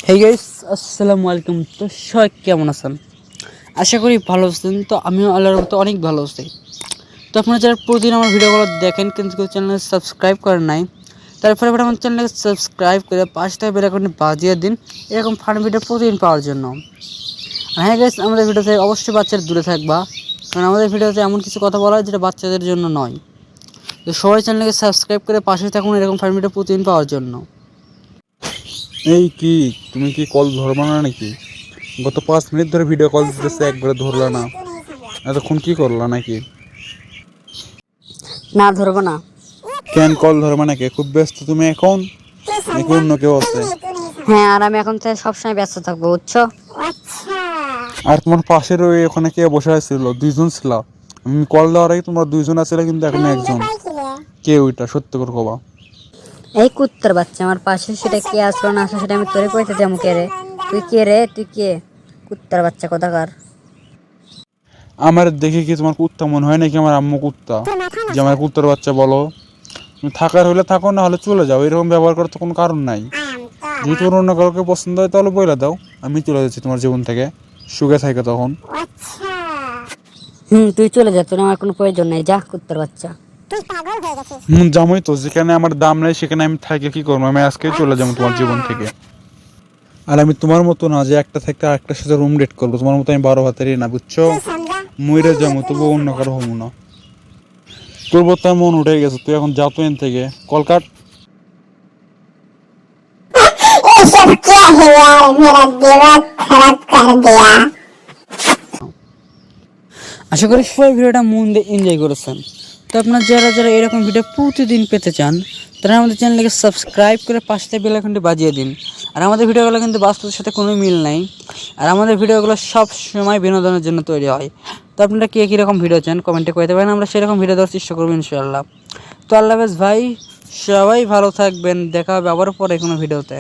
Hey guys, আসসালামু আলাইকুম। তো সবাই কেমন আছেন? আশা করি ভালো আছেন। তো আমিও আল্লাহর রহমতে অনেক ভালো আছি। তো আপনারা যারা প্রতিদিন আমার ভিডিওগুলো দেখেন কিন্তু কেউ চ্যানেলে সাবস্ক্রাইব করেন নাই, তারপরে আমার চ্যানেলকে সাবস্ক্রাইব করে পাঁচ টাকা বেল আইকনে বাজিয়ে দিন এরকম ফান ভিডিও প্রতিদিন পাওয়ার জন্য। আর হ্যাঁ গাইস, আমাদের ভিডিওতে অবশ্যই বাচ্চারা দূরে থাকবা, কারণ আমাদের ভিডিওতে এমন কিছু কথা বলা হয় যেটা বাচ্চাদের জন্য নয়। তো সবাই চ্যানেলকে সাবস্ক্রাইব করে পাশে থাকুন এরকম ফান ভিডিও প্রতিদিন পাওয়ার জন্য। এই কি তুমি কি কল ধরবা না নাকি? গত 5 মিনিট ধরে ভিডিও কল দিতেছে, একবারে ধরলা না। এতক্ষণ কি করলা নাকি? না, ধরবো না। কেন কল ধরবা নাকি? খুব ব্যস্ত তুমি এখন নাকি অন্য কেউ আছে? হ্যাঁ, আর আমি এখন থেকে সবসময় ব্যস্ত থাকবো, বুঝছো? আর তোমার পাশের ওই ওখানে কে বসে আছিল? দুইজন ছিল। আমি কল দেওয়ার আগে তোমরা দুইজন আছিলে, কিন্তু এখন একজন। কে ওইটা? সত্য করে কবা। এই কুত্তার বাচ্চা আমার পাশে, সেটা কে আসলো না আসলো সেটা আমি তোরে কইতে যাবো? কে রে তুই? কে রে তুই? কে কুত্তার বাচ্চা কোথাকার? আমার দেখে কি তোমার কুত্তা মনে হয় নাকি? আমার আম্মু কুত্তা যে আমার কুত্তার বাচ্চা বলো? তুমি থাকার হলে থাকো, না হলে চলে যাও। এরকম ব্যবহার করার তো কোনো কারণ নাই। যদি তোমার অন্য কাউকে পছন্দ হয় তাহলে বইলা দাও, আমি চলে যাচ্ছি তোমার জীবন থেকে। সুখে থাকে তখন। তুই চলে যা, তোর আমার কোনো প্রয়োজন নাই, যা কুত্তার বাচ্চা। জামই তো, যেখানে আমার দাম নেই সেখানে আমি থাকি কি করবো? আমি আজকে চলে যাবো তোমার জীবন থেকে। আর আমি তোমার মতো না যে একটা থেকে আরেকটার সাথে রুম ডেট করবো। তোমার মতো আমি 12 হাতেরই না, বুঝছো? মইরে যাবো, তবু অন্য কারো হবো না। তোর বোধ তার মন উঠে গেছে, তুই এখন যা তো এন থেকে। কলকাট। ये सब क्या है यार, मेरा दिमाग खराब कर दिया। আশা করি সবাই ভিডিওটা মন দিয়ে এনজয় করেছেন। তো আপনারা যারা যারা এরকম ভিডিও প্রতিদিন পেতে চান, তারা আমাদের চ্যানেলকে সাবস্ক্রাইব করে পাশে বেল আইকনটি বাজিয়ে দিন। আর আমাদের ভিডিওগুলো কিন্তু বাস্তবের সাথে কোনো মিল নাই, আর আমাদের ভিডিওগুলো সব সময় বিনোদনের জন্য তৈরি হয়। তো আপনারা কে কীরকম ভিডিও চান কমেন্টে করতে পারেন, আমরা সেরকম ভিডিও দেওয়ার চেষ্টা করবো ইনশাআল্লাহ। তো আল্লাহ হাফেজ ভাই, সবাই ভালো থাকবেন, দেখা হবে আবার পরে কোনো ভিডিওতে।